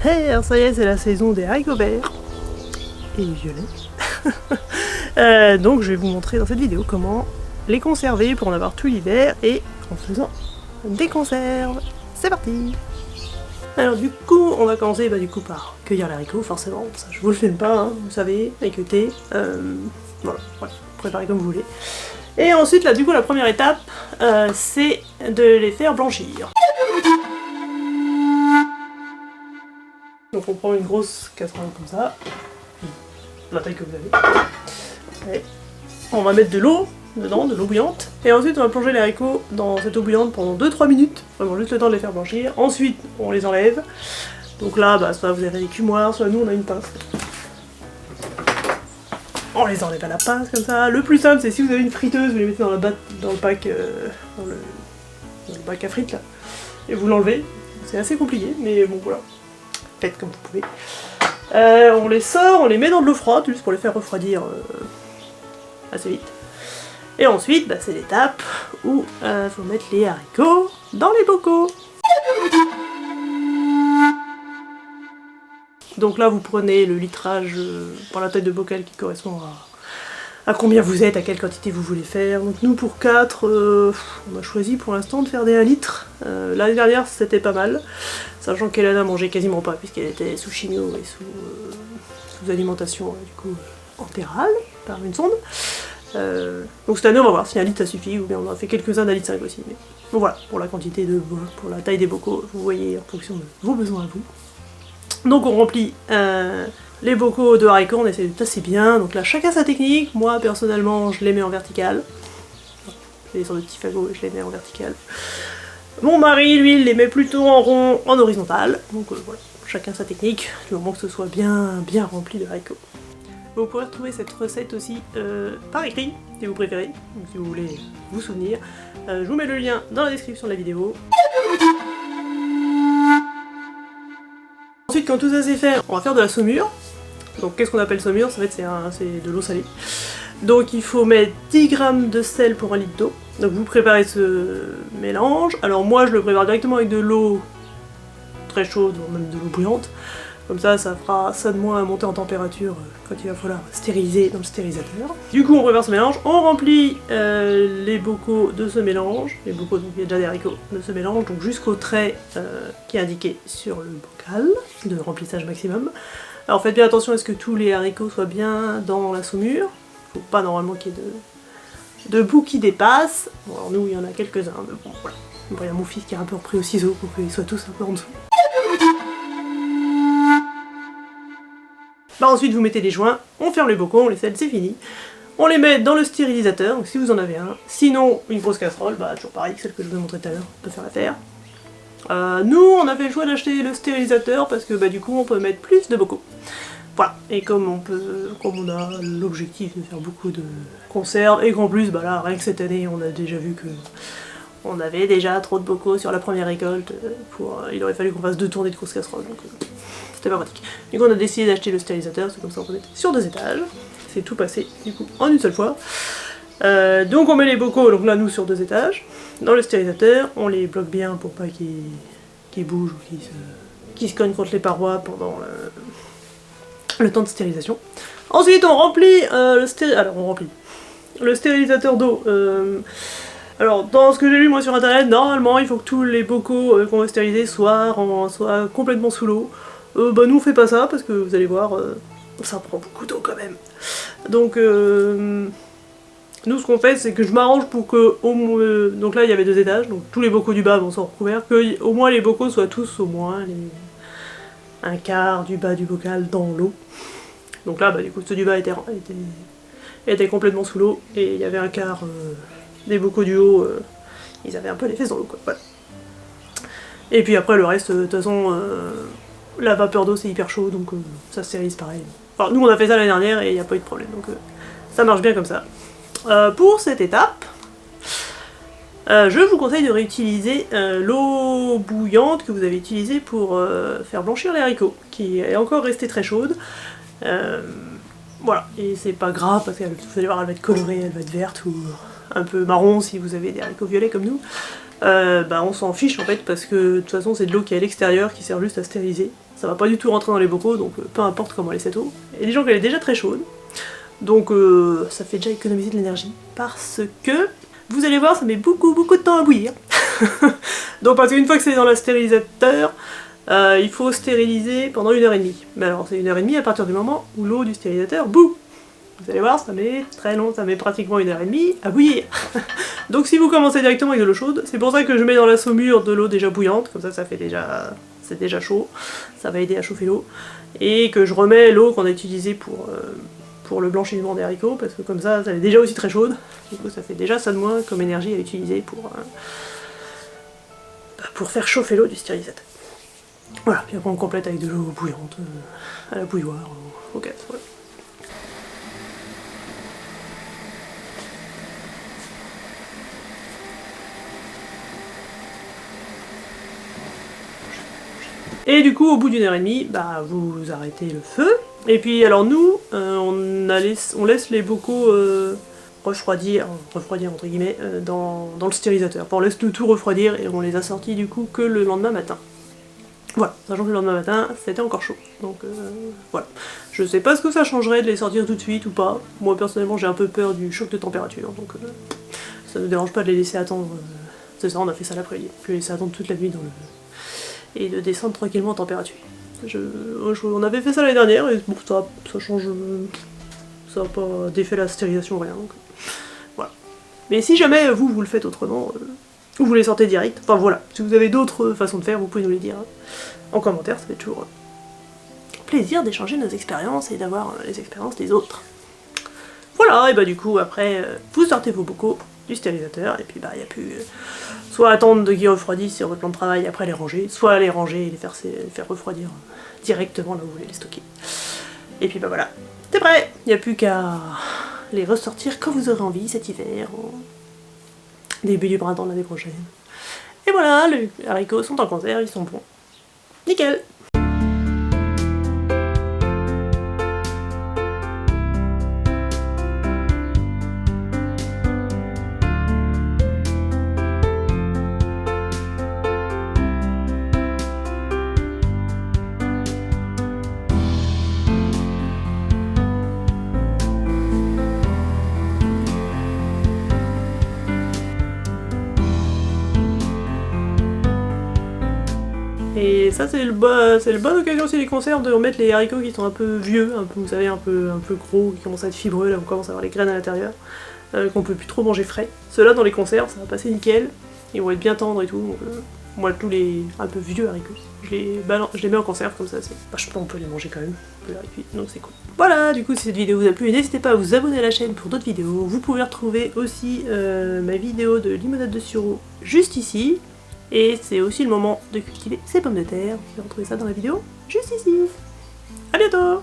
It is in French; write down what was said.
verts, ça y est, c'est la saison des haricots verts et violets. Donc je vais vous montrer dans cette vidéo comment les conserver pour en avoir tout l'hiver et en faisant des conserves. C'est parti! Alors du coup, on va commencer par cueillir les haricots, forcément, ça je vous le filme pas, hein, vous savez, équeuter, voilà, préparez comme vous voulez. Et ensuite, là du coup, la première étape, c'est de les faire blanchir. Donc on prend une grosse casserole comme ça, la taille que vous avez, et on va mettre de l'eau dedans, de l'eau bouillante, et ensuite on va plonger les haricots dans cette eau bouillante pendant 2-3 minutes, vraiment juste le temps de les faire blanchir. Ensuite on les enlève, donc là soit vous avez des cumoirs, soit nous on a une pince. On les enlève à la pince comme ça. Le plus simple c'est si vous avez une friteuse, vous les mettez dans le bac à frites là, et vous l'enlevez. C'est assez compliqué, mais bon voilà, faites comme vous pouvez. On les sort, on les met dans de l'eau froide, juste pour les faire refroidir assez vite. Et ensuite, c'est l'étape où il faut mettre les haricots dans les bocaux. Donc là, vous prenez le litrage pour la taille de bocal qui correspond à combien vous êtes, à quelle quantité vous voulez faire. Donc nous, pour 4, on a choisi pour l'instant de faire des 1 litre. L'année dernière, c'était pas mal, sachant qu'Elana mangeait quasiment pas, puisqu'elle était sous chimio et sous alimentation du coup entérale, par une sonde. Donc cette année on va voir si 1 litre ça suffit ou bien on en a fait quelques-uns d'1,5 litre aussi. Mais bon voilà, pour la quantité pour la taille des bocaux, vous voyez en fonction de vos besoins à vous. Donc on remplit les bocaux de haricots, on essaie de tasser bien. Donc là chacun sa technique, moi personnellement je les mets en vertical. J'ai des sortes de petits fagots et je les mets en vertical. Mon mari lui il les met plutôt en rond, en horizontal. Donc voilà, chacun sa technique, du moment que ce soit bien rempli de haricots. Vous pourrez retrouver cette recette aussi par écrit, si vous préférez, donc si vous voulez vous souvenir. Je vous mets le lien dans la description de la vidéo. Ensuite, quand tout ça c'est fait, on va faire de la saumure. Donc qu'est-ce qu'on appelle saumure? En fait c'est de l'eau salée. Donc il faut mettre 10 g de sel pour 1 litre d'eau. Donc vous préparez ce mélange. Alors moi je le prépare directement avec de l'eau très chaude, ou même de l'eau bouillante. Comme ça fera ça de moins à monter en température quand il va falloir stériliser dans le stérilisateur. Du coup on prépare ce mélange, on remplit les bocaux de ce mélange, les bocaux donc il y a déjà des haricots de ce mélange, donc jusqu'au trait qui est indiqué sur le bocal, de remplissage maximum. Alors faites bien attention à ce que tous les haricots soient bien dans la saumure, faut pas normalement qu'il y ait de bout qui dépasse. Bon alors nous il y en a quelques-uns, mais bon voilà. Bon, il y a mon fils qui a un peu repris au ciseau pour qu'ils soient tous un peu en dessous. Ensuite vous mettez les joints, on ferme les bocaux, on les scelle, c'est fini. On les met dans le stérilisateur, donc si vous en avez un. Sinon, une grosse casserole, toujours pareil, celle que je vous ai montré tout à l'heure, on peut faire l'affaire. Nous, on a fait le choix d'acheter le stérilisateur parce que du coup on peut mettre plus de bocaux. Voilà, et comme on a l'objectif de faire beaucoup de conserves, et qu'en plus, là, rien que cette année, on a déjà vu que on avait déjà trop de bocaux sur la première récolte, il aurait fallu qu'on fasse 2 tournées de grosses casseroles, donc c'était pas pratique. Du coup on a décidé d'acheter le stérilisateur, c'est comme ça on peut mettre sur 2 étages, c'est tout passé du coup en une seule fois. Donc on met les bocaux, donc là nous sur 2 étages, dans le stérilisateur, on les bloque bien pour pas qu'ils bougent ou qu'ils se cognent contre les parois pendant le temps de stérilisation. Ensuite on remplit le stérilisateur d'eau. Alors dans ce que j'ai lu moi sur internet, normalement il faut que tous les bocaux qu'on va stériliser soient complètement sous l'eau. Nous on fait pas ça parce que vous allez voir, ça prend beaucoup d'eau quand même. Donc nous ce qu'on fait c'est que je m'arrange pour que donc là il y avait 2 étages, donc tous les bocaux du bas sont recouverts, que au moins les bocaux soient tous au moins un quart du bas du bocal dans l'eau. Donc là du coup ceux du bas étaient complètement sous l'eau et il y avait un quart des bocaux du haut, ils avaient un peu les fesses dans l'eau quoi. Voilà. Et puis après le reste, de toute façon la vapeur d'eau c'est hyper chaud donc ça se stérilise pareil. Alors nous on a fait ça l'année dernière et il n'y a pas eu de problème, donc ça marche bien comme ça. Pour cette étape, je vous conseille de réutiliser l'eau bouillante que vous avez utilisée pour faire blanchir les haricots, qui est encore restée très chaude. Voilà, et c'est pas grave parce que vous allez voir elle va être colorée, elle va être verte ou un peu marron si vous avez des haricots violets comme nous. On s'en fiche en fait parce que de toute façon c'est de l'eau qui est à l'extérieur qui sert juste à stériliser. ça va pas du tout rentrer dans les bocaux, donc peu importe comment elle est cette eau. Et disons qu'elle est déjà très chaude, donc ça fait déjà économiser de l'énergie, parce que, vous allez voir, ça met beaucoup de temps à bouillir. Donc parce qu'une fois que c'est dans le stérilisateur, il faut stériliser pendant 1h30. Mais alors c'est 1h30 à partir du moment où l'eau du stérilisateur bout. Vous allez voir, ça met très long, ça met pratiquement 1h30 à bouillir. Donc si vous commencez directement avec de l'eau chaude, c'est pour ça que je mets dans la saumure de l'eau déjà bouillante, comme ça fait déjà... c'est déjà chaud, ça va aider à chauffer l'eau. Et que je remets l'eau qu'on a utilisée pour le blanchiment des haricots, parce que comme ça, elle est déjà aussi très chaude. Du coup ça fait déjà ça de moins comme énergie à utiliser pour faire chauffer l'eau du stérilisateur. Voilà, puis après on complète avec de l'eau bouillante, à la bouilloire, au cas. Voilà. Et du coup, au bout d'1h30, bah, vous arrêtez le feu. Et puis, alors nous, on laisse les bocaux refroidir entre guillemets, dans le stérilisateur. Enfin, on laisse tout refroidir et on les a sortis du coup que le lendemain matin. Voilà, sachant que le lendemain matin, c'était encore chaud. Donc voilà. Je sais pas ce que ça changerait de les sortir tout de suite ou pas. Moi personnellement, j'ai un peu peur du choc de température, donc ça ne nous dérange pas de les laisser attendre. C'est ça, on a fait ça l'après-midi. Puis laisser attendre toute la nuit dans le... et de descendre tranquillement en température. On avait fait ça l'année dernière et bon, ça change... ça n'a pas défait la stérilisation, rien. Donc, voilà. Mais si jamais vous le faites autrement, ou vous les sortez direct, enfin voilà, si vous avez d'autres façons de faire, vous pouvez nous les dire en commentaire, ça fait toujours plaisir d'échanger nos expériences et d'avoir les expériences des autres. Voilà, et bah du coup après, vous sortez vos bocaux du stérilisateur, et puis bah il n'y a plus... soit attendre qu'ils refroidissent sur votre plan de travail, après les ranger, soit les ranger et les faire refroidir directement là où vous voulez les stocker. Et puis bah voilà, c'est prêt. Il n'y a plus qu'à les ressortir quand vous aurez envie cet hiver, au début du printemps de l'année prochaine. Et voilà, les haricots sont en conserve, ils sont bons. Nickel. Et ça c'est le bonne occasion aussi les conserves de remettre les haricots qui sont un peu vieux, un peu, vous savez, un peu gros, qui commencent à être fibreux, là on commence à avoir les graines à l'intérieur, qu'on peut plus trop manger frais. Ceux-là dans les conserves ça va passer nickel, ils vont être bien tendres et tout, donc moi tous les un peu vieux haricots, je les mets en conserve comme ça, je pense on peut les manger quand même, donc c'est cool. Voilà, du coup si cette vidéo vous a plu, n'hésitez pas à vous abonner à la chaîne pour d'autres vidéos, vous pouvez retrouver aussi ma vidéo de limonade de sureau juste ici. Et c'est aussi le moment de cultiver ses pommes de terre. Vous pouvez retrouver ça dans la vidéo juste ici. A bientôt!